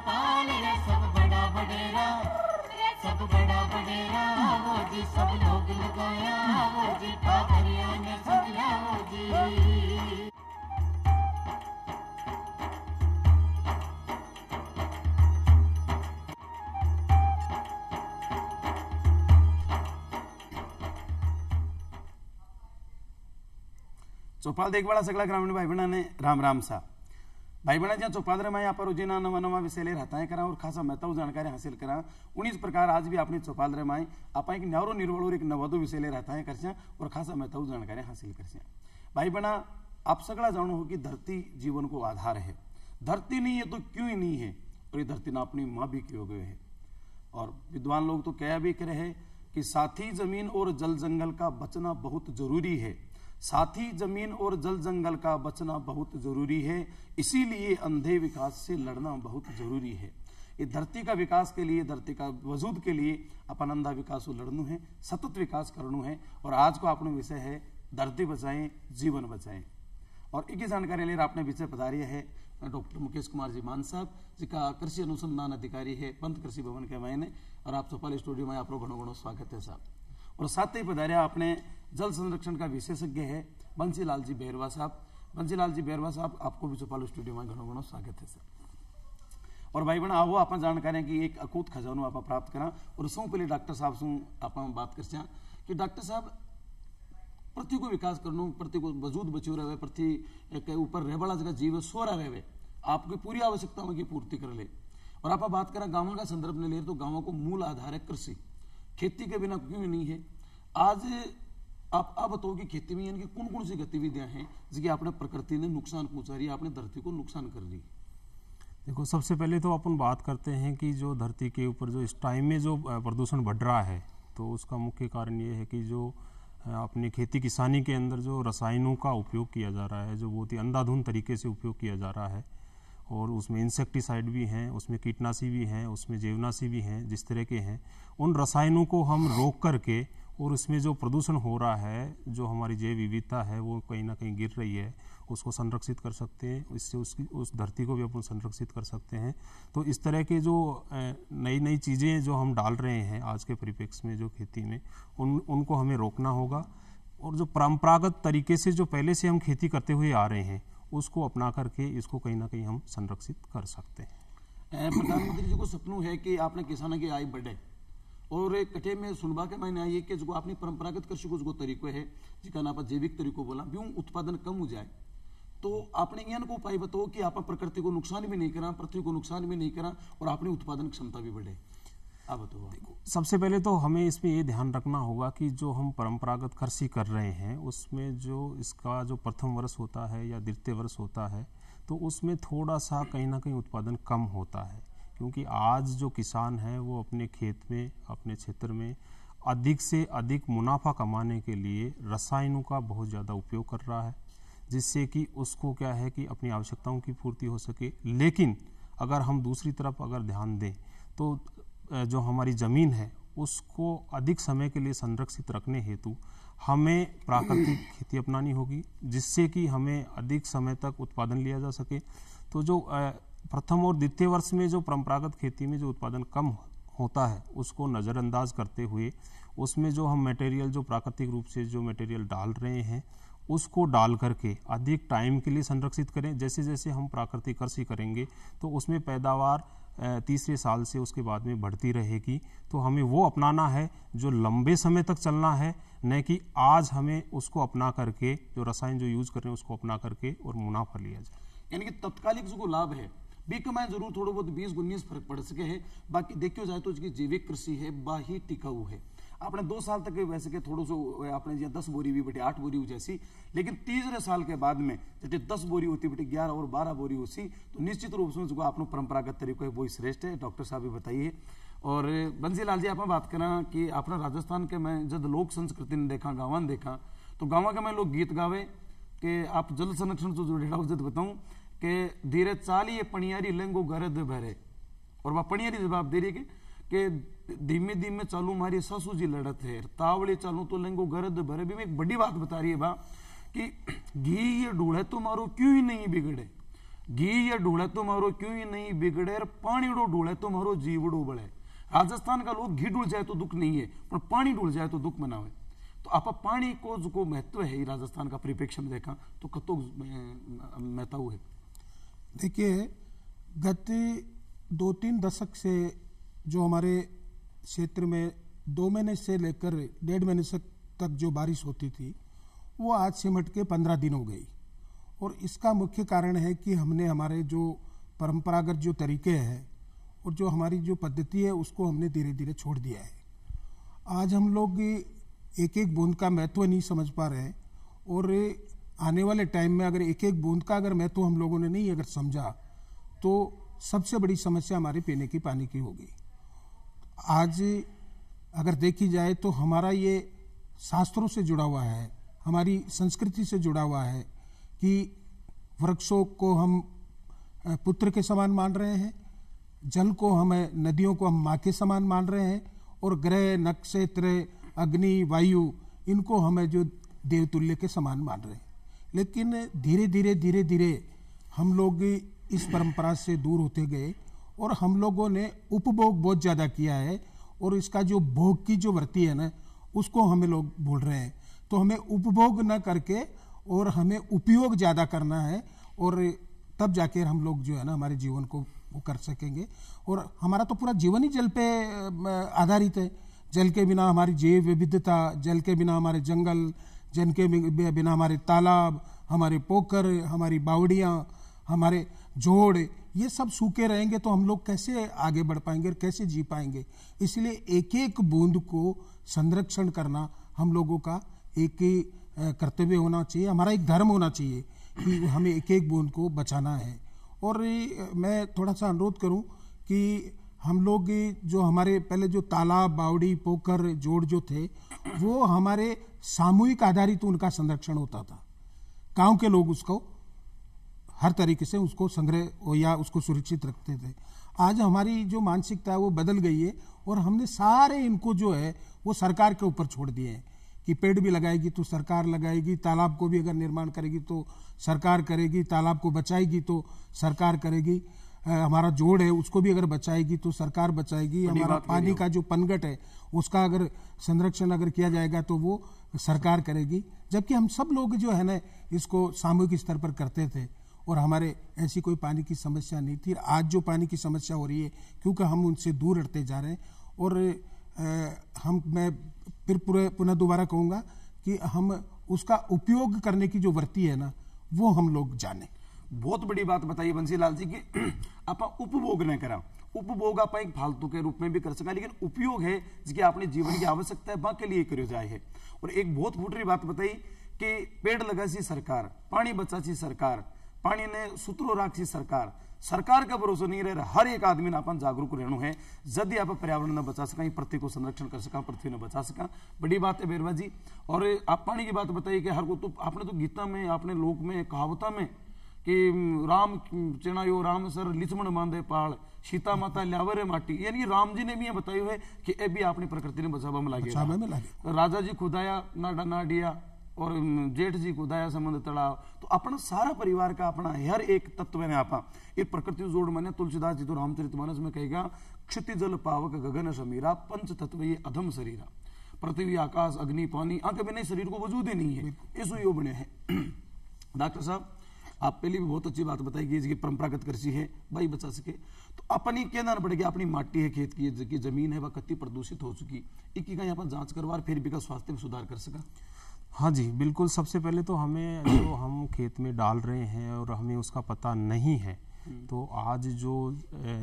पाल रे सब बड़ा बडेरा, सब बड़ा बडेरा वो जी, सब लोग लगाया वो जी, पाखरिया ने समझा वो जी। चौपाल देखवाड़ा सगला ग्रामीण भाई बहना ने राम राम सा भाई बहना ज्यादा चौपाल रे मैं यहाँ पर रोजीना नवा नवा विषय ले रहता है करा और खासा महत्व जानकारी हासिल करा। उन्हीं प्रकार आज भी अपनी चौपाल रे मैं आप एक न्यारो निर्वल और एक नवदो विषय ले रहता है कर और खासा महत्व जानकारी हासिल कर। भाई बहना आप सगला जानो हो कि धरती जीवन को आधार है, धरती नहीं है तो क्यों ही नहीं है, और ये धरती ना अपनी माँ भी क्यों गए है। और विद्वान लोग तो कह भी करे है कि साथी जमीन और जल जंगल का बचना बहुत जरूरी है, साथी जमीन और जल जंगल का बचना बहुत जरूरी है, इसीलिए अंधे विकास से लड़ना बहुत जरूरी है। ये धरती का विकास के लिए, धरती का वजूद के लिए अपन अंधा विकास को लड़नू है, सतत विकास करनू है। और आज को अपना विषय है धरती बचाएं जीवन बचाएं। और एक ही जानकारी लेकर आपने विषय पधारिया है डॉक्टर मुकेश कुमार जी मान साहब जिका कृषि अनुसंधान अधिकारी है पंत कृषि भवन के मैंने, और आप चौपाल स्टूडियो में आप घणो घणो स्वागत है साहब। और साथ ही पधारिया आपने जल संरक्षण का विशेषज्ञ है बंसीलाल जी बेरवा साहब। बंसीलाल जी बेरवा साहब आपको भी चौपाल स्टूडियो में घणो घणो स्वागत है सर। और भाई बहन आओ आप जानकारी की एक अकूत खजानो आप प्राप्त करा। और सौ पहले डॉक्टर साहब से आप बात कर कि डॉक्टर साहब पृथ्वी को विकास करना, पृथ्वी को वजूद बच्यो रहे, पृथ्वी के ऊपर रहवाला जगह जीव सोरा रहे, आपकी पूरी आवश्यकताओं की पूर्ति कर ले। और आप बात करें गांवों का संदर्भ में ले तो गांवों को मूल आधार है कृषि, खेती के बिना क्यों नहीं है। आज आप बताओ कि खेती में यानी कौन कौन सी गतिविधियां हैं जिसकी आपने प्रकृति ने नुकसान पहुंचा रही है, आपने धरती को नुकसान कर रही है। देखो सबसे पहले तो अपन बात करते हैं कि जो धरती के ऊपर जो इस टाइम में जो प्रदूषण बढ़ रहा है तो उसका मुख्य कारण ये है कि जो अपनी खेती किसानी के अंदर जो रसायनों का उपयोग किया जा रहा है, जो बहुत ही अंधाधुंध तरीके से उपयोग किया जा रहा है, और उसमें इंसेक्टिसाइड भी हैं, उसमें कीटनाशी भी हैं, उसमें जीवनाशी भी हैं, जिस तरह के हैं उन रसायनों को हम रोक करके और उसमें जो प्रदूषण हो रहा है, जो हमारी जैव विविधता है वो कहीं ना कहीं गिर रही है, उसको संरक्षित कर सकते हैं। इससे उस धरती को भी अपन संरक्षित कर सकते हैं। तो इस तरह के जो नई नई चीज़ें जो हम डाल रहे हैं आज के परिप्रेक्ष्य में जो खेती में उनको हमें रोकना होगा। और जो परंपरागत तरीके से जो पहले से हम खेती करते हुए आ रहे हैं उसको अपना करके इसको कहीं ना कहीं हम संरक्षित कर सकते हैं। प्रधानमंत्री जी को सपनों है कि आपने किसानों की आय बढ़े, और कटे में सुनवा के मैंने आई है कि जो अपनी परंपरागत कृषि को जो तरीको है जिसका ना आप जैविक तरीको बोला भी उत्पादन कम हो जाए, तो आपने यहाँ को उपाय बताओ कि आप प्रकृति को नुकसान भी नहीं करा, पृथ्वी को नुकसान भी नहीं करा और अपनी उत्पादन क्षमता भी बढ़े। आप बताओ। सबसे पहले तो हमें इसमें ये ध्यान रखना होगा कि जो हम परंपरागत कृषि कर रहे हैं उसमें जो इसका जो प्रथम वर्ष होता है या द्वितीय वर्ष होता है तो उसमें थोड़ा सा कहीं ना कहीं उत्पादन कम होता है, क्योंकि आज जो किसान है वो अपने खेत में अपने क्षेत्र में अधिक से अधिक मुनाफा कमाने के लिए रसायनों का बहुत ज़्यादा उपयोग कर रहा है, जिससे कि उसको क्या है कि अपनी आवश्यकताओं की पूर्ति हो सके। लेकिन अगर हम दूसरी तरफ अगर ध्यान दें तो जो हमारी ज़मीन है उसको अधिक समय के लिए संरक्षित रखने हेतु हमें प्राकृतिक खेती अपनानी होगी, जिससे कि हमें अधिक समय तक उत्पादन लिया जा सके। तो जो प्रथम और द्वितीय वर्ष में जो परंपरागत खेती में जो उत्पादन कम होता है उसको नज़रअंदाज करते हुए उसमें जो हम मटेरियल जो प्राकृतिक रूप से जो मटेरियल डाल रहे हैं उसको डाल करके अधिक टाइम के लिए संरक्षित करें। जैसे जैसे हम प्राकृतिक कृषि करेंगे तो उसमें पैदावार तीसरे साल से उसके बाद में बढ़ती रहेगी। तो हमें वो अपनाना है जो लंबे समय तक चलना है, न कि आज हमें उसको अपना करके जो रसायन जो यूज कर रहे हैं उसको अपना करके और मुनाफा लिया जाए। यानी कि तत्कालिक जो लाभ है भी कमाए जरूर थोड़ा बहुत 20-19 फर्क पड़ सके है, बाकी देखियो जाए तो इसकी जैविक कृषि है बाही टिकाऊ है। आपने 2 साल तक वैसे के थोड़ा सो आपने 10 बोरी भी बटे 8 बोरी हो जैसी, लेकिन तीसरे साल के बाद में जैसे 10 बोरी होती बटे 11 और 12 बोरी होती, तो निश्चित रूप से जो आपने परंपरागत तरीका है वो श्रेष्ठ है। डॉक्टर साहब भी बताइए। और बंसीलाल जी आप बात करा कि अपना राजस्थान के मैं जब लोक संस्कृति ने देखा, गाँव देखा, तो गाँव के मैं लोग गीत गावे कि आप जल संरक्षण जो जुड़े जब बताऊं कि धीरे चालिए पणियारी लेंगो गरद भरे, और वह पणियारी जवाब दे रही कि धीमे धीमे चालू मारी सासू जी लड़त है, तावड़े चालू तो लेंगो गरद भरे। भी एक बड़ी बात बता रही है बा कि घी ये ढूढ़े तो मारो क्यों ही नहीं बिगड़े। घी ये ढूले तुम्हारो क्यों ही नहीं बिगड़े, पानी उड़ो ढूले तुम्हारो जीवड़ो बड़े। राजस्थान का लोग घी ढूल जाए तो दुख नहीं है, पर पानी ढूल जाए तो दुख मनावे। तो आप पानी को जो महत्व है राजस्थान का परिप्रेक्ष्य में देखा तो कतो महत्व है। देखिए, गत 2-3 दशक से जो हमारे क्षेत्र में 2 महीने से लेकर 1.5 महीने तक जो बारिश होती थी वो आज सिमट के 15 दिन हो गई। और इसका मुख्य कारण है कि हमने हमारे जो परंपरागत जो तरीके हैं और जो हमारी जो पद्धति है उसको हमने धीरे धीरे छोड़ दिया है। आज हम लोग एक एक बूंद का महत्व नहीं समझ पा रहे हैं, और आने वाले टाइम में अगर एक एक बूंद का अगर महत्व हम लोगों ने नहीं अगर समझा तो सबसे बड़ी समस्या हमारे पीने की पानी की होगी। आज अगर देखी जाए तो हमारा ये शास्त्रों से जुड़ा हुआ है, हमारी संस्कृति से जुड़ा हुआ है कि वृक्षों को हम पुत्र के समान मान रहे हैं, जल को हम, नदियों को हम माँ के समान मान रहे हैं, और ग्रह नक्षत्र अग्नि वायु इनको हमें जो देवतुल्य के समान मान रहे हैं। लेकिन धीरे धीरे हम लोग इस परंपरा से दूर होते गए और हम लोगों ने उपभोग बहुत ज़्यादा किया है, और इसका जो भोग की जो वृत्ति है ना उसको हमें लोग भूल रहे हैं। तो हमें उपभोग न करके और हमें उपयोग ज़्यादा करना है, और तब जाकर हम लोग जो है ना हमारे जीवन को वो कर सकेंगे। और हमारा तो पूरा जीवन ही जल पे आधारित है। जल के बिना हमारी जैव विविधता, जल के बिना हमारे जंगल, जल के बिना हमारे तालाब, हमारे पोखर, हमारी बावड़ियाँ, हमारे जोड़, ये सब सूखे रहेंगे तो हम लोग कैसे आगे बढ़ पाएंगे और कैसे जी पाएंगे। इसलिए एक एक बूंद को संरक्षण करना हम लोगों का एक ही कर्तव्य होना चाहिए, हमारा एक धर्म होना चाहिए कि हमें एक एक बूंद को बचाना है। और मैं थोड़ा सा अनुरोध करूं कि हम लोग जो हमारे पहले जो तालाब, बावड़ी, पोखर, जोड़ जो थे वो हमारे सामूहिक आधारित उनका संरक्षण होता था। गांव के लोग उसको हर तरीके से उसको संग्रह या उसको सुरक्षित रखते थे। आज हमारी जो मानसिकता है वो बदल गई है, और हमने सारे इनको जो है वो सरकार के ऊपर छोड़ दिए हैं कि पेड़ भी लगाएगी तो सरकार लगाएगी, तालाब को भी अगर निर्माण करेगी तो सरकार करेगी, तालाब को बचाएगी तो सरकार करेगी, हमारा जोड़ है उसको भी अगर बचाएगी तो सरकार बचाएगी, हमारा पानी का जो पनघट है उसका अगर संरक्षण अगर किया जाएगा तो वो सरकार करेगी। जबकि हम सब लोग जो है ना इसको सामूहिक स्तर पर करते थे और हमारे ऐसी कोई पानी की समस्या नहीं थी। आज जो पानी की समस्या हो रही है क्योंकि हम उनसे दूर हटते जा रहे हैं, और मैं फिर पुनः दोबारा कहूँगा कि हम उसका उपयोग करने की जो वृत्ति है ना वो हम लोग जाने। बहुत बड़ी बात बताइए बंसीलाल जी की आप उपभोग न करा, उपभोग आप एक फालतू के रूप में भी कर सका, लेकिन उपयोग है जिसकी अपने जीवन की आवश्यकता है बाकी लिए करो जाए है। और एक बहुत फूटरी बात बताई कि पेड़ लगा सी सरकार, पानी बचा सी सरकार, पानी ने सूत्रों राख सी सरकार, सरकार का भरोसा नहीं रह रहा। हर एक आदमी ने अपन जागरूक रहना है। यदि आप पर्यावरण न बचा सका, पृथ्वी को संरक्षण कर सका, पृथ्वी ने बचा सका, बड़ी बात है बेरवा जी। और आप पानी की बात बताइए कि हर को तो आपने तो गीता में, आपने लोक में, कहावता में कि राम चिणायो राम सर लिचमण बांधे पाल, सीता माता ल्यावरे माटी, यानी राम जी ने भी ये बताया है कि ए भी अपनी प्रकृति ने बचावा में लागे। राजा जी खुदाया ना डिया और जेठ जी खुदाया संबंध तड़ाव। तो अपना सारा परिवार का अपना हर एक तत्व ने आपा ये प्रकृति जोड़ माने। तुलसीदास जी तो रामचरितमानस में कहेगा क्षिति जल पावक गगन समीरा, पंच तत्व ये अधम शरीरा, पृथ्वी आकाश अग्नि पानी, आंख बिना शरीर को वजूद ही नहीं है, इसो यो बने हैं। डॉक्टर साहब आप पहले भी बहुत अच्छी बात बताई कि इसकी परंपरागत कृषि है भाई बचा सके, तो अपनी क्या ना पड़ेगी, अपनी माटी है, खेत की जमीन है, वह कितनी प्रदूषित हो चुकी, एक यहाँ पर जांच करवा फिर भी का स्वास्थ्य में सुधार कर सका। हाँ जी बिल्कुल। सबसे पहले तो हमें जो हम खेत में डाल रहे हैं और हमें उसका पता नहीं है, तो आज जो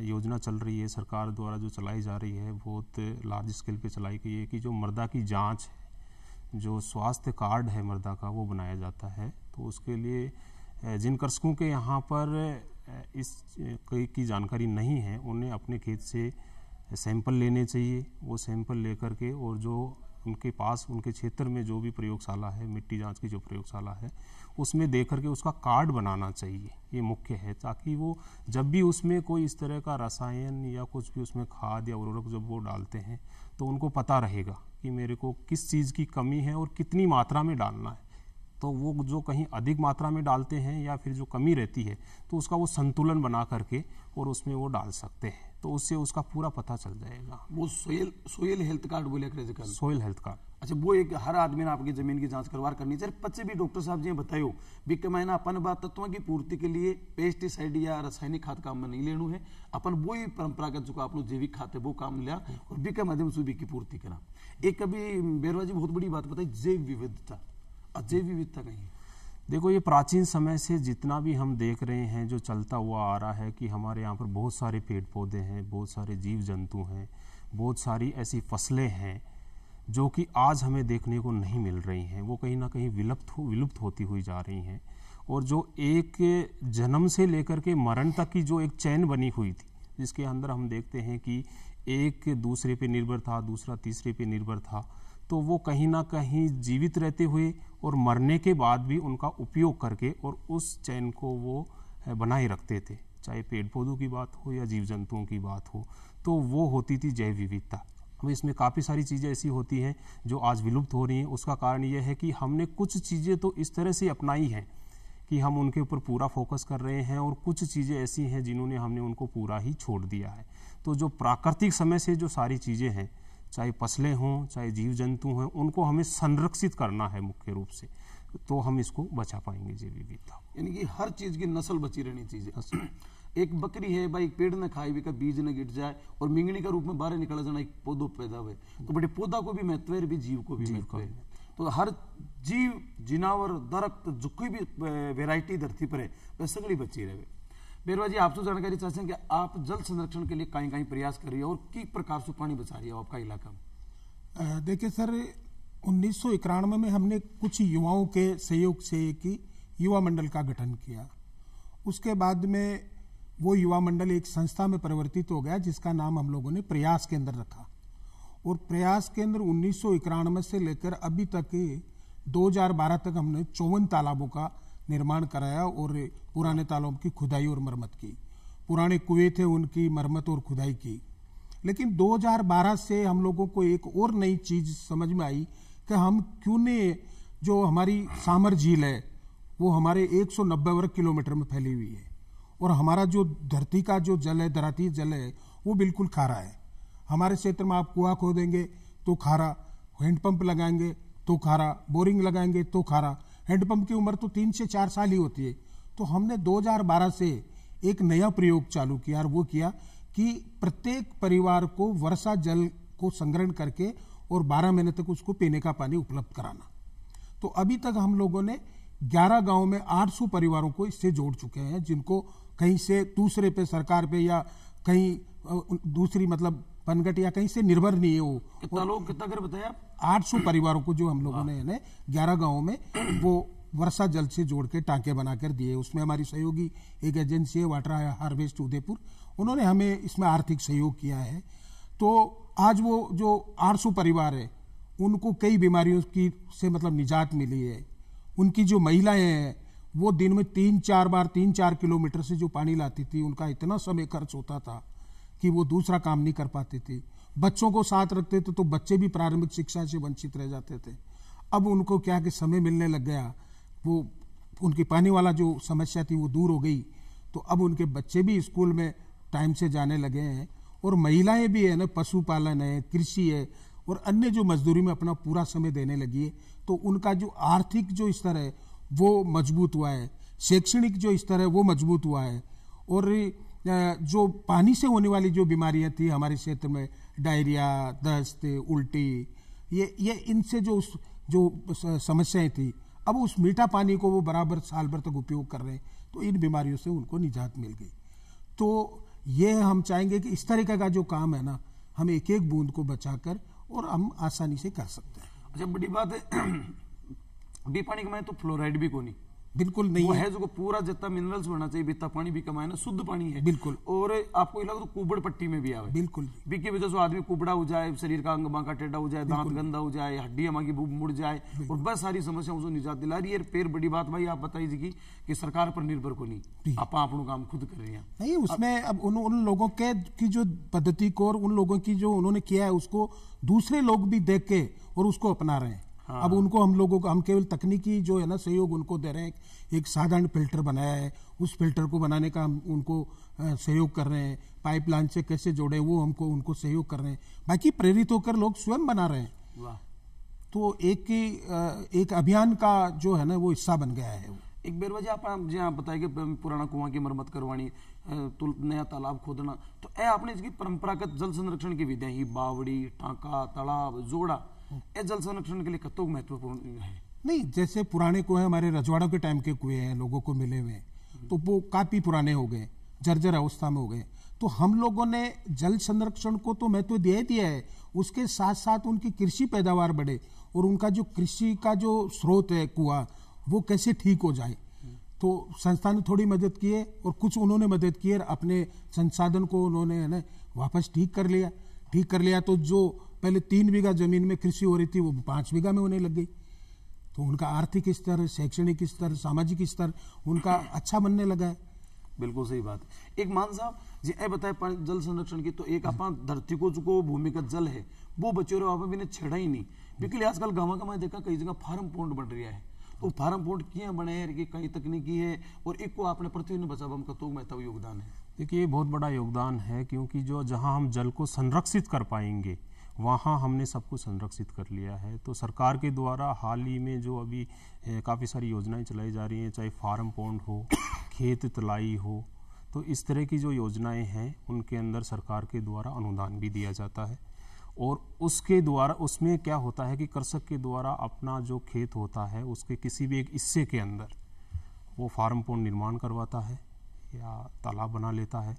योजना चल रही है सरकार द्वारा जो चलाई जा रही है, बहुत लार्ज स्केल पे चलाई गई है कि जो मृदा की जांच है, जो स्वास्थ्य कार्ड है मृदा का वो बनाया जाता है। तो उसके लिए जिन कृषकों के यहाँ पर इस की जानकारी नहीं है उन्हें अपने खेत से सैंपल लेने चाहिए। वो सैंपल लेकर के और जो उनके पास उनके क्षेत्र में जो भी प्रयोगशाला है, मिट्टी जांच की जो प्रयोगशाला है, उसमें दे करके उसका कार्ड बनाना चाहिए। ये मुख्य है, ताकि वो जब भी उसमें कोई इस तरह का रसायन या कुछ भी उसमें खाद या उर्वरक जब वो डालते हैं तो उनको पता रहेगा कि मेरे को किस चीज़ की कमी है और कितनी मात्रा में डालना है। तो वो जो कहीं अधिक मात्रा में डालते हैं या फिर जो कमी रहती है तो उसका वो संतुलन बना करके और उसमें वो डाल सकते हैं, तो उससे उसका पूरा पता चल जाएगा। वो सोयल हेल्थ कार्ड बोले अंग्रेजी सोइल हेल्थ कार्ड। अच्छा, वो एक हर आदमी ने आपकी जमीन की जांच करवा करनी चाहिए। पच्चे भी डॉक्टर साहब जी बतायो भी के मैंने अपन बात तत्वों की पूर्ति के लिए पेस्टिसाइड या रासायनिक खाद काम में नहीं लेनू है, अपन वो ही परंपरागत जो अपनो जैविक खाद है वो काम लिया और बी के माध्यम से बी की पूर्ति करा। एक कभी बेरवा जी बहुत बड़ी बात बताई, जैव विविधता। जैव विविधता कहीं देखो, ये प्राचीन समय से जितना भी हम देख रहे हैं जो चलता हुआ आ रहा है कि हमारे यहाँ पर बहुत सारे पेड़ पौधे हैं, बहुत सारे जीव जंतु हैं, बहुत सारी ऐसी फसलें हैं जो कि आज हमें देखने को नहीं मिल रही हैं, वो कहीं ना कहीं विलुप्त होती हुई जा रही हैं। और जो एक जन्म से लेकर के मरण तक की जो एक चैन बनी हुई थी, जिसके अंदर हम देखते हैं कि एक दूसरे पे निर्भर था, दूसरा तीसरे पे निर्भर था, तो वो कहीं ना कहीं जीवित रहते हुए और मरने के बाद भी उनका उपयोग करके और उस चैन को वो बनाए रखते थे, चाहे पेड़ पौधों की बात हो या जीव जंतुओं की बात हो, तो वो होती थी जैव विविधता। अब इसमें काफ़ी सारी चीज़ें ऐसी होती हैं जो आज विलुप्त हो रही हैं। उसका कारण यह है कि हमने कुछ चीज़ें तो इस तरह से अपनाई हैं कि हम उनके ऊपर पूरा फोकस कर रहे हैं और कुछ चीज़ें ऐसी हैं जिन्होंने हमने उनको पूरा ही छोड़ दिया है। तो जो प्राकृतिक समय से जो सारी चीज़ें हैं, चाहे फसलें हों चाहे जीव जंतु हों, उनको हमें संरक्षित करना है मुख्य रूप से, तो हम इसको बचा पाएंगे जैव विविधता। यानी कि हर चीज की नस्ल बची रहनी चाहिए। एक बकरी है भाई, एक पेड़ न खाए भी का बीज न गिर जाए और मिंगनी का रूप में बाहर निकल जाना, एक पौधो पैदा हुए, तो बड़े पौधा को भी महत्व है, भी जीव को भी महत्व है। तो हर जीव जिनावर दरख्त जो कोई भी वेराइटी धरती पर है वह सगड़ी बची रहे। बेरवा जी, आपसे जानकारी चाहते हैं कि आप जल संरक्षण के लिए कहीं कहीं प्रयास कर रही है और किस प्रकार से पानी बचा रही है आपका इलाका में? देखिए सर, 1991 में हमने कुछ युवाओं के सहयोग से एक युवा मंडल का गठन किया। उसके बाद में वो युवा मंडल एक संस्था में परिवर्तित हो गया जिसका नाम हम लोगों ने प्रयास केंद्र रखा। और प्रयास केंद्र 1991 से लेकर अभी तक 2012 तक हमने 54 तालाबों का निर्माण कराया और पुराने तालाबों की खुदाई और मरम्मत की, पुराने कुएं थे उनकी मरम्मत और खुदाई की। लेकिन 2012 से हम लोगों को एक और नई चीज समझ में आई कि हम क्यों ने जो हमारी सामर झील है वो हमारे 190 वर्ग किलोमीटर में फैली हुई है और हमारा जो धरती का जो जल है, दराती जल है, वो बिल्कुल खारा है। हमारे क्षेत्र में आप कुआं खोदेंगे तो खारा, हैंडपंप लगाएंगे तो खारा, बोरिंग लगाएंगे तो खारा। हैंडपंप की उम्र तो 3 से 4 साल ही होती है। तो हमने 2012 से एक नया प्रयोग चालू किया और वो किया कि प्रत्येक परिवार को वर्षा जल को संग्रहण करके और 12 महीने तक उसको पीने का पानी उपलब्ध कराना। तो अभी तक हम लोगों ने 11 गांव में 800 परिवारों को इससे जोड़ चुके हैं, जिनको कहीं से दूसरे पे, सरकार पे या कहीं दूसरी मतलब पनगट या कहीं से निर्भर नहीं है। वो कितना लोग, कितना घर बताया? 800 परिवारों को जो हम लोगों ने 11 गांवों में वो वर्षा जल से जोड़ के टांके बनाकर दिए। उसमें हमारी सहयोगी एक एजेंसी है वाटर हार्वेस्ट उदयपुर, उन्होंने हमें इसमें आर्थिक सहयोग किया है। तो आज वो जो 800 परिवार है उनको कई बीमारियों की से मतलब निजात मिली है। उनकी जो महिलाएं हैं वो दिन में 3-4 किलोमीटर से जो पानी लाती थी, उनका इतना समय खर्च होता था कि वो दूसरा काम नहीं कर पाती थी। बच्चों को साथ रखते थे तो बच्चे भी प्रारंभिक शिक्षा से वंचित रह जाते थे। अब उनको क्या कि समय मिलने लग गया, वो उनकी पानी वाला जो समस्या थी वो दूर हो गई, तो अब उनके बच्चे भी स्कूल में टाइम से जाने लगे हैं और महिलाएं भी है ना, पशुपालन है, कृषि है और अन्य जो मजदूरी में अपना पूरा समय देने लगी है। तो उनका जो आर्थिक जो स्तर है वो मजबूत हुआ है, शैक्षणिक जो स्तर है वो मजबूत हुआ है। और जो पानी से होने वाली जो बीमारियां थी हमारे क्षेत्र में, डायरिया, दस्त, उल्टी, ये इनसे जो समस्याएं थी, अब उस मीठा पानी को वो बराबर साल भर तक उपयोग कर रहे हैं, तो इन बीमारियों से उनको निजात मिल गई। तो ये हम चाहेंगे कि इस तरीके का जो काम है ना, हम एक एक बूंद को बचाकर और हम आसानी से कर सकते हैं। अच्छा, बड़ी बात है बी पानी कमाए तो फ्लोराइड भी कोनी, बिल्कुल नहीं है जो पूरा जितना मिनरल्स होना चाहिए बीता पानी भी कमाए ना, शुद्ध पानी है बिल्कुल। और आपको लगा तो कुबड़ पट्टी में भी आवे, बिल्कुल बी की वजह से आदमी कुबड़ा हो जाए, शरीर का अंग बांका टेढ़ा हो जाए, दांत गंदा हो जाए, हड्डी हमारी मुड़ जाए और बहुत सारी समस्याओं से निजात दिला रही है। फिर बड़ी बात भाई आप बताइए जी कि सरकार पर निर्भर को नहीं, आप अपना काम खुद कर रही हैं। नहीं, उसमें अब उन लोगों के की जो पद्धति को और उन लोगों की जो उन्होंने किया है उसको दूसरे लोग भी देख के और उसको अपना रहे हैं। अब उनको हम लोगों को हम केवल तकनीकी जो है ना सहयोग उनको दे रहे हैं। एक साधारण फिल्टर बनाया है, उस फिल्टर को बनाने का हम उनको सहयोग कर रहे हैं। पाइपलाइन से कैसे जोड़े वो हमको उनको सहयोग कर रहे हैं। बाकी प्रेरित होकर लोग स्वयं बना रहे हैं। वाह। तो एक अभियान का जो है ना वो हिस्सा बन गया है। एक बेरवा जी आप बताए कि पुराना कुआं की मरम्मत करवानी, तो नया तालाब खोदना, तो आपने इसकी परंपरागत जल संरक्षण की विधियां ही बावड़ी, टांका, तालाब, जोड़ा, ये जल संरक्षण के लिए कतों महत्वपूर्ण है? नहीं, जैसे पुराने कुएं हमारे रजवाड़ों के टाइम के कुएं हैं, लोगों को मिले हुए, तो वो काफी पुराने हो गए, जर्जर अवस्था में हो गए। तो हम लोगों ने जल संरक्षण को तो महत्व दिया ही दिया है, उसके साथ साथ उनकी कृषि पैदावार बढ़े और उनका जो कृषि का जो स्रोत है कुआं, वो कैसे ठीक हो जाए। तो संस्था ने थोड़ी मदद की है और कुछ उन्होंने मदद की है, अपने संसाधन को उन्होंने है ना वापस ठीक कर लिया। तो जो पहले 3 बीघा जमीन में कृषि हो रही थी वो 5 बीघा में होने लग गई। तो उनका आर्थिक स्तर, शैक्षणिक स्तर, सामाजिक स्तर उनका अच्छा बनने लगा है। बिल्कुल सही बात है। एक मान साहब जी ए बताए जल संरक्षण की, तो एक आप धरती को जो भूमिगत जल है वो बच्चों वहां पर भी छेड़ा ही नहीं, बिल्कुल आजकल गाँव का मैं देखा कई जगह फार्म पॉन्ड बन रहा है। तो फार्म पॉन्ड किए बने हैं कि कई तकनीकी है और एक को आपने पृथ्वी ने बचाव का तो महत्व योगदान है। देखिए ये बहुत बड़ा योगदान है, क्योंकि जो जहां हम जल को संरक्षित कर पाएंगे वहाँ हमने सब कुछ संरक्षित कर लिया है। तो सरकार के द्वारा हाल ही में जो अभी काफ़ी सारी योजनाएं चलाई जा रही हैं, चाहे फार्म पॉन्ड हो, खेत तलाई हो, तो इस तरह की जो योजनाएं हैं उनके अंदर सरकार के द्वारा अनुदान भी दिया जाता है। और उसके द्वारा उसमें क्या होता है कि कृषक के द्वारा अपना जो खेत होता है उसके किसी भी एक हिस्से के अंदर वो फार्म पॉन्ड निर्माण करवाता है या तालाब बना लेता है,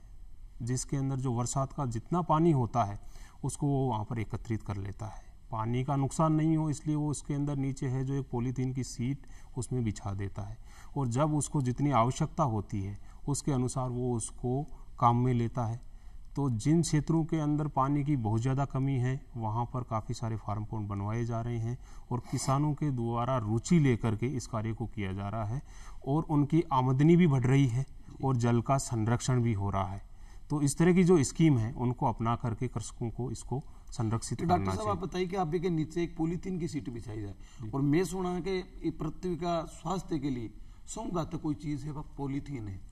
जिसके अंदर जो बरसात का जितना पानी होता है उसको वो वहाँ पर एकत्रित कर लेता है। पानी का नुकसान नहीं हो इसलिए वो उसके अंदर नीचे है जो एक पॉलीथीन की सीट उसमें बिछा देता है, और जब उसको जितनी आवश्यकता होती है उसके अनुसार वो उसको काम में लेता है। तो जिन क्षेत्रों के अंदर पानी की बहुत ज़्यादा कमी है वहाँ पर काफ़ी सारे फार्म पॉन्ड बनवाए जा रहे हैं और किसानों के द्वारा रुचि लेकर के इस कार्य को किया जा रहा है और उनकी आमदनी भी बढ़ रही है और जल का संरक्षण भी हो रहा है। तो इस तरह की जो स्कीम है उनको अपना करके कृषकों को इसको संरक्षित करना चाहिए। डॉक्टर साहब आप बताइए कि आप के नीचे एक पॉलीथीन की सीट बिछाई जाए, और मैं सुना कि पृथ्वी का स्वास्थ्य के लिए घातक कोई चीज है वह पॉलीथीन है।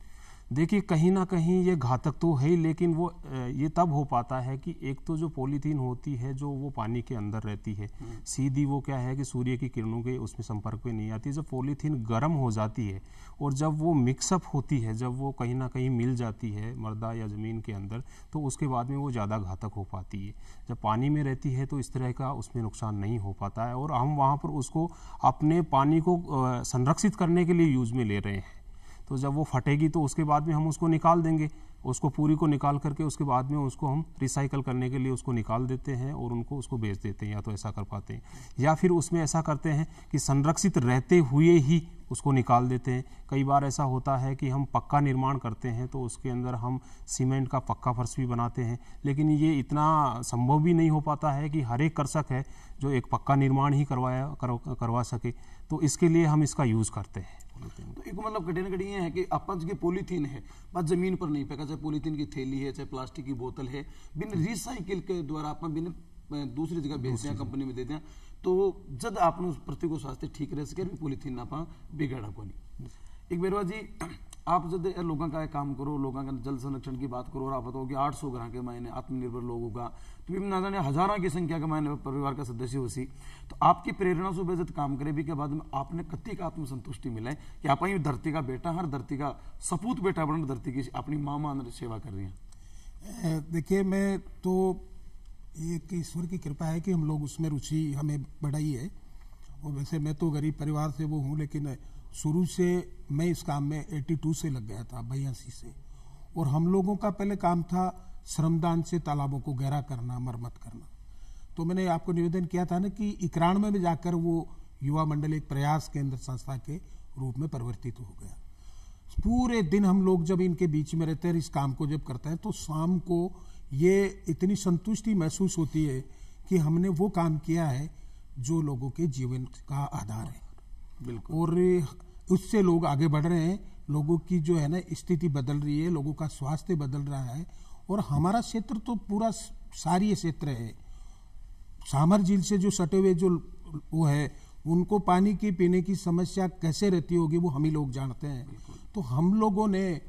देखिए कहीं ना कहीं ये घातक तो है ही, लेकिन वो ये तब हो पाता है कि एक तो जो पॉलीथीन होती है जो वो पानी के अंदर रहती है, सीधी वो क्या है कि सूर्य की किरणों के उसमें संपर्क पे नहीं आती। जब पॉलीथीन गर्म हो जाती है और जब वो मिक्सअप होती है, जब वो कहीं ना कहीं मिल जाती है मृदा या ज़मीन के अंदर, तो उसके बाद में वो ज़्यादा घातक हो पाती है। जब पानी में रहती है तो इस तरह का उसमें नुकसान नहीं हो पाता है और हम वहाँ पर उसको अपने पानी को संरक्षित करने के लिए यूज़ में ले रहे हैं। तो जब वो फटेगी तो उसके बाद में हम उसको निकाल देंगे, उसको पूरी को निकाल करके उसके बाद में उसको हम रिसाइकल करने के लिए उसको निकाल देते हैं और उनको उसको बेच देते हैं, या तो ऐसा कर पाते हैं, या फिर उसमें ऐसा करते हैं कि संरक्षित रहते हुए ही उसको निकाल देते हैं। कई बार ऐसा होता है कि हम पक्का निर्माण करते हैं तो उसके अंदर हम सीमेंट का पक्का फर्श भी बनाते हैं, लेकिन ये इतना संभव भी नहीं हो पाता है कि हर एक कृषक है जो एक पक्का निर्माण ही करवा सके। तो इसके लिए हम इसका यूज़ करते हैं। तो एक मतलब कड़ी ये है कि अपन की पॉलीथीन है बस जमीन पर नहीं फेंका, चाहे पॉलीथीन की थैली है चाहे प्लास्टिक की बोतल है, बिन रिसाइकिल के द्वारा अपन बिन दूसरी जगह बेचते हैं, कंपनी में देते हैं, तो जब आप पृथ्वी को स्वास्थ्य ठीक रह सके पॉलीथीन ना पा बिगड़ा को नहीं। एक बेरवा जी आप जब लोगों का काम करो, लोगों का जल संरक्षण की बात करो और आप बताओ कि 800 ग्राम के मायने आत्मनिर्भर लोगों का तो ना जाने हजारों की संख्या के मायने परिवार का सदस्य हो सी, तो आपकी प्रेरणा से बेजत काम करे भी के बाद में आपने कति का आत्मसंतुष्टि मिला है कि आप ही धरती का बेटा, हर धरती का सपूत बेटा बन धरती की अपनी माँ मान सेवा कर रही हैं। देखिए मैं तो एक ईश्वर की कृपा है कि हम लोग उसमें रुचि हमें बढ़ाई है, और वैसे मैं तो गरीब परिवार से वो हूँ, लेकिन शुरू से मैं इस काम में 82 से लग गया था, 82 से। और हम लोगों का पहले काम था श्रमदान से तालाबों को गहरा करना, मरम्मत करना। तो मैंने आपको निवेदन किया था ना कि 91 में जाकर वो युवा मंडल एक प्रयास केंद्र संस्था के रूप में परिवर्तित हो गया। पूरे दिन हम लोग जब इनके बीच में रहते हैं, इस काम को जब करते हैं, तो शाम को ये इतनी संतुष्टि महसूस होती है कि हमने वो काम किया है जो लोगों के जीवन का आधार है। बिल्कुल। और उससे लोग आगे बढ़ रहे हैं, लोगों की जो है ना स्थिति बदल रही है, लोगों का स्वास्थ्य बदल रहा है। और हमारा क्षेत्र तो पूरा सारी क्षेत्र है, सामर झील से जो सटे हुए जो वो है उनको पानी की पीने की समस्या कैसे रहती होगी वो हम ही लोग जानते हैं। तो हम लोगों ने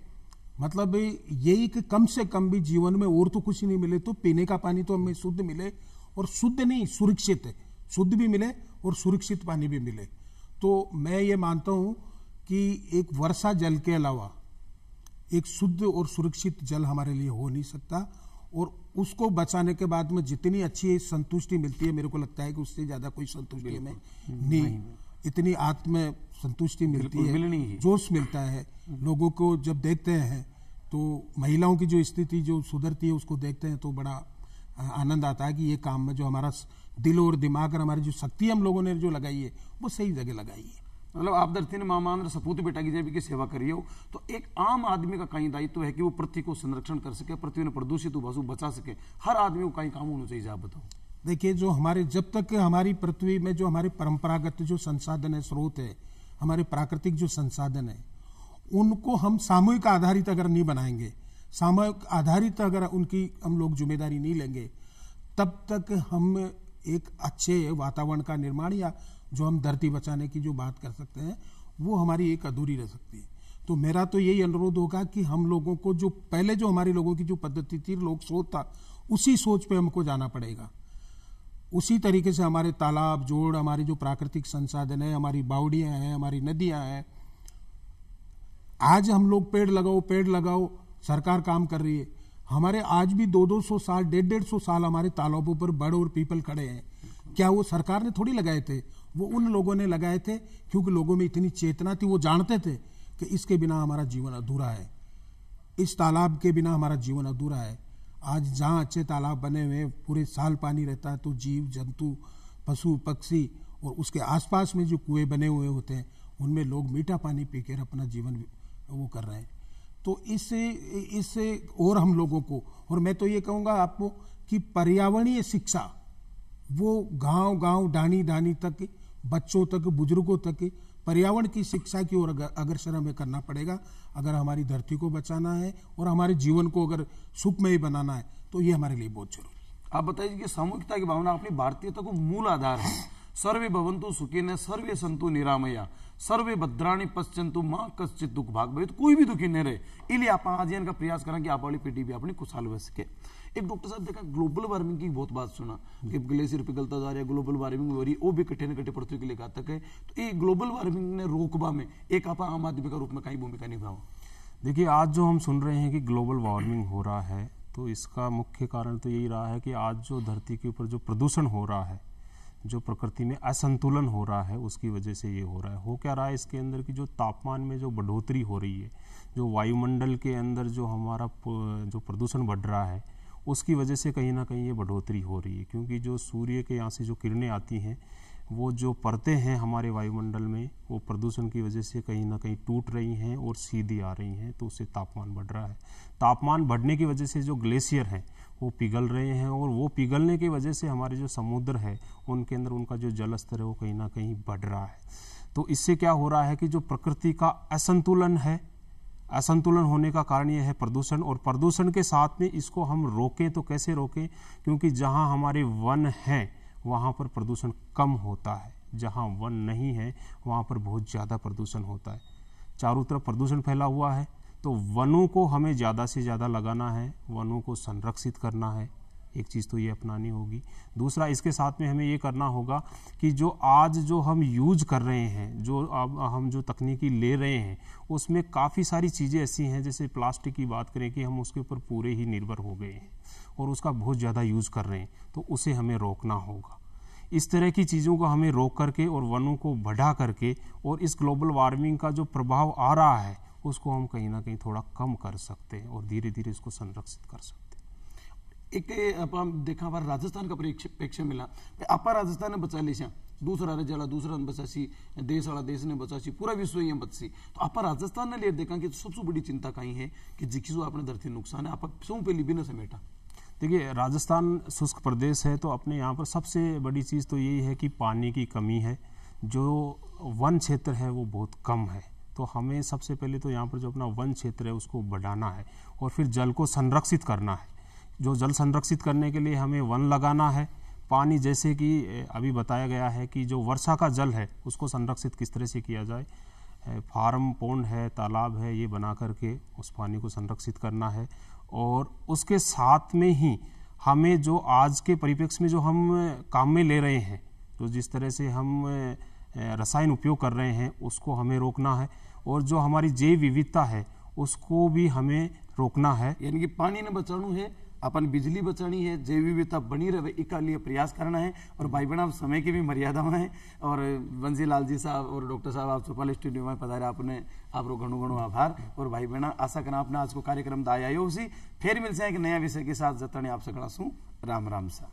मतलब यही कि कम से कम भी जीवन में और तो कुछ नहीं मिले तो पीने का पानी तो हमें शुद्ध मिले, और शुद्ध नहीं सुरक्षित, शुद्ध भी मिले और सुरक्षित पानी भी मिले। तो मैं ये मानता हूँ कि एक वर्षा जल के अलावा एक शुद्ध और सुरक्षित जल हमारे लिए हो नहीं सकता, और उसको बचाने के बाद में जितनी अच्छी संतुष्टि मिलती है, मेरे को लगता है कि उससे ज्यादा कोई संतुष्टि हमें नहीं, इतनी आत्म संतुष्टि मिलती है, जोश मिलता है। लोगों को जब देखते हैं तो महिलाओं की जो स्थिति जो सुधरती है उसको देखते हैं तो बड़ा आनंद आता है कि ये काम में जो हमारा दिल और दिमाग और हमारी जो शक्ति हम लोगों ने जो लगाई है वो सही जगह लगाई है। मतलब आप धरती ने मामांद्र सपूत बेटा की जब की सेवा करिए हो, तो एक आम आदमी का कहीं दायित्व है कि वो पृथ्वी को संरक्षण कर सके, पृथ्वी ने प्रदूषित वस्तु बचा सके। हर आदमी को कहीं काम होना चाहिए, आप बताओ। देखिए, जो हमारे जब तक हमारी पृथ्वी में जो हमारे परंपरागत जो संसाधन है, स्रोत है, हमारे प्राकृतिक जो संसाधन है, उनको हम सामूहिक आधारित अगर नहीं बनाएंगे, सामूहिक आधारित अगर उनकी हम लोग जिम्मेदारी नहीं लेंगे, तब तक हम एक अच्छे वातावरण का निर्माण या जो हम धरती बचाने की जो बात कर सकते हैं वो हमारी एक अधूरी रह सकती है। तो मेरा तो यही अनुरोध होगा कि हम लोगों को जो पहले जो हमारे लोगों की जो पद्धति थी, लोक सोच था, उसी सोच पे हमको जाना पड़ेगा। उसी तरीके से हमारे तालाब जोड़, हमारी जो प्राकृतिक संसाधन है, हमारी बावड़ियां हैं, हमारी नदियां हैं, आज हम लोग पेड़ लगाओ सरकार काम कर रही है। हमारे आज भी 200-200 साल, 150-150 साल हमारे तालाबों पर बड़ और पीपल खड़े हैं। क्या वो सरकार ने थोड़ी लगाए थे, वो उन लोगों ने लगाए थे क्योंकि लोगों में इतनी चेतना थी, वो जानते थे कि इसके बिना हमारा जीवन अधूरा है, इस तालाब के बिना हमारा जीवन अधूरा है। आज जहाँ अच्छे तालाब बने हुए पूरे साल पानी रहता है, तो जीव जंतु, पशु पक्षी और उसके आसपास में जो कुएं बने हुए होते हैं उनमें लोग मीठा पानी पीकर अपना जीवन वो कर रहे हैं। तो इससे और हम लोगों को, और मैं तो ये कहूँगा आपको कि पर्यावरणीय शिक्षा वो गांव डानी तक, बच्चों तक, बुजुर्गों तक पर्यावरण की शिक्षा की ओर अग्रसर हमें करना पड़ेगा। अगर हमारी धरती को बचाना है और हमारे जीवन को अगर सुखमय बनाना है तो ये हमारे लिए बहुत जरूरी है। आप बताइए कि सामूहिकता की भावना अपनी भारतीयता को मूल आधार है। सर्वे भवन्तु सुखिनः, सर्वे सन्तु निरामया, सर्वे भद्राणि पश्यन्तु मां कश्चित् दुख भाग भवेत्। कोई भी दुखी नहीं रहे, इसलिए आप आजीवन का प्रयास करें कि आप वाली पीढ़ी भी अपनी खुशहाल बच सके। एक डॉक्टर साहब देखा ग्लोबल वार्मिंग की बहुत बात सुना कि ग्लेशियर पिघलता जा रहा है, ग्लोबल वार्मिंग हो रही है, वो भी कट्टे न कट्टे पृथ्वी के लिए घातक है। तो ये ग्लोबल वार्मिंग ने रोकबा में एक आप आम आदमी का रूप में कई भूमिका निभाओ। देखिए, आज जो हम सुन रहे हैं कि ग्लोबल वार्मिंग हो रहा है, तो इसका मुख्य कारण तो यही रहा है कि आज जो धरती के ऊपर जो प्रदूषण हो रहा है, जो प्रकृति में असंतुलन हो रहा है, उसकी वजह से ये हो रहा है। हो क्या रहा है, इसके अंदर की जो तापमान में जो बढ़ोतरी हो रही है, जो वायुमंडल के अंदर जो हमारा जो प्रदूषण बढ़ रहा है, उसकी वजह से कहीं ना कहीं ये बढ़ोतरी हो रही है। क्योंकि जो सूर्य के यहाँ से जो किरणें आती हैं, वो जो परतें हैं हमारे वायुमंडल में, वो प्रदूषण की वजह से कहीं ना कहीं टूट रही हैं और सीधी आ रही हैं, तो उससे तापमान बढ़ रहा है। तापमान बढ़ने की वजह से जो ग्लेशियर हैं वो पिघल रहे हैं, और वो पिघलने की वजह से हमारे जो समुद्र है उनके अंदर उनका जो जल स्तर है वो कहीं ना कहीं बढ़ रहा है। तो इससे क्या हो रहा है कि जो प्रकृति का असंतुलन है, असंतुलन होने का कारण ये है प्रदूषण, और प्रदूषण के साथ में इसको हम रोकें तो कैसे रोकें, क्योंकि जहाँ हमारे वन हैं वहाँ पर प्रदूषण कम होता है, जहाँ वन नहीं है वहाँ पर बहुत ज़्यादा प्रदूषण होता है। चारों तरफ प्रदूषण फैला हुआ है, तो वनों को हमें ज़्यादा से ज़्यादा लगाना है, वनों को संरक्षित करना है, एक चीज़ तो ये अपनानी होगी। दूसरा, इसके साथ में हमें ये करना होगा कि जो आज जो हम यूज कर रहे हैं, जो अब हम जो तकनीकी ले रहे हैं, उसमें काफ़ी सारी चीज़ें ऐसी हैं, जैसे प्लास्टिक की बात करें कि हम उसके ऊपर पूरे ही निर्भर हो गए हैं और उसका बहुत ज़्यादा यूज़ कर रहे हैं, तो उसे हमें रोकना होगा। इस तरह की चीज़ों को हमें रोक करके और वनों को बढ़ा करके, और इस ग्लोबल वार्मिंग का जो प्रभाव आ रहा है उसको हम कहीं ना कहीं थोड़ा कम कर सकते हैं और धीरे धीरे इसको संरक्षित कर सकते हैं। एक आप देखा हमारा राजस्थान का प्रेक्षक मिला, आपा राजस्थान ने बचा लिया, दूसरा राज्य दूसरा ने बचासी, देश वाला देश ने बचासी, पूरा विश्व ही बचसी। तो आपा राजस्थान ने ले देखा कि सबसे बड़ी चिंता कहीं है कि जिसको अपने धरती नुकसान है, आप सौ पे लिबी न समेटा। देखिए, राजस्थान शुष्क प्रदेश है, तो अपने यहाँ पर सबसे बड़ी चीज़ तो यही है कि पानी की कमी है, जो वन क्षेत्र है वो बहुत कम है। तो हमें सबसे पहले तो यहाँ पर जो अपना वन क्षेत्र है उसको बढ़ाना है, और फिर जल को संरक्षित करना है। जो जल संरक्षित करने के लिए हमें वन लगाना है, पानी जैसे कि अभी बताया गया है कि जो वर्षा का जल है उसको संरक्षित किस तरह से किया जाए, फार्म पौंड है, तालाब है, ये बना करके उस पानी को संरक्षित करना है। और उसके साथ में ही हमें जो आज के परिप्रेक्ष्य में जो हम काम में ले रहे हैं, तो जिस तरह से हम रसायन उपयोग कर रहे हैं उसको हमें रोकना है, और जो हमारी जैव विविधता है उसको भी हमें रोकना है। यानी कि पानी ने बचाणु है, अपन बिजली बचानी है, जैव विविधता बनी रहे इसका लिए प्रयास करना है। और भाई बहन समय की भी मर्यादाएं हैं। और बंसी लाल जी साहब और डॉक्टर साहब आप चौपाल स्टूडियो में पधारे, आपने आप घणो घणो आभार। और भाई बहन आशा करा आपने आज को कार्यक्रम दाया फिर मिलते हैं एक नया विषय के साथ। जतने आप सकड़ा सू राम राम सा।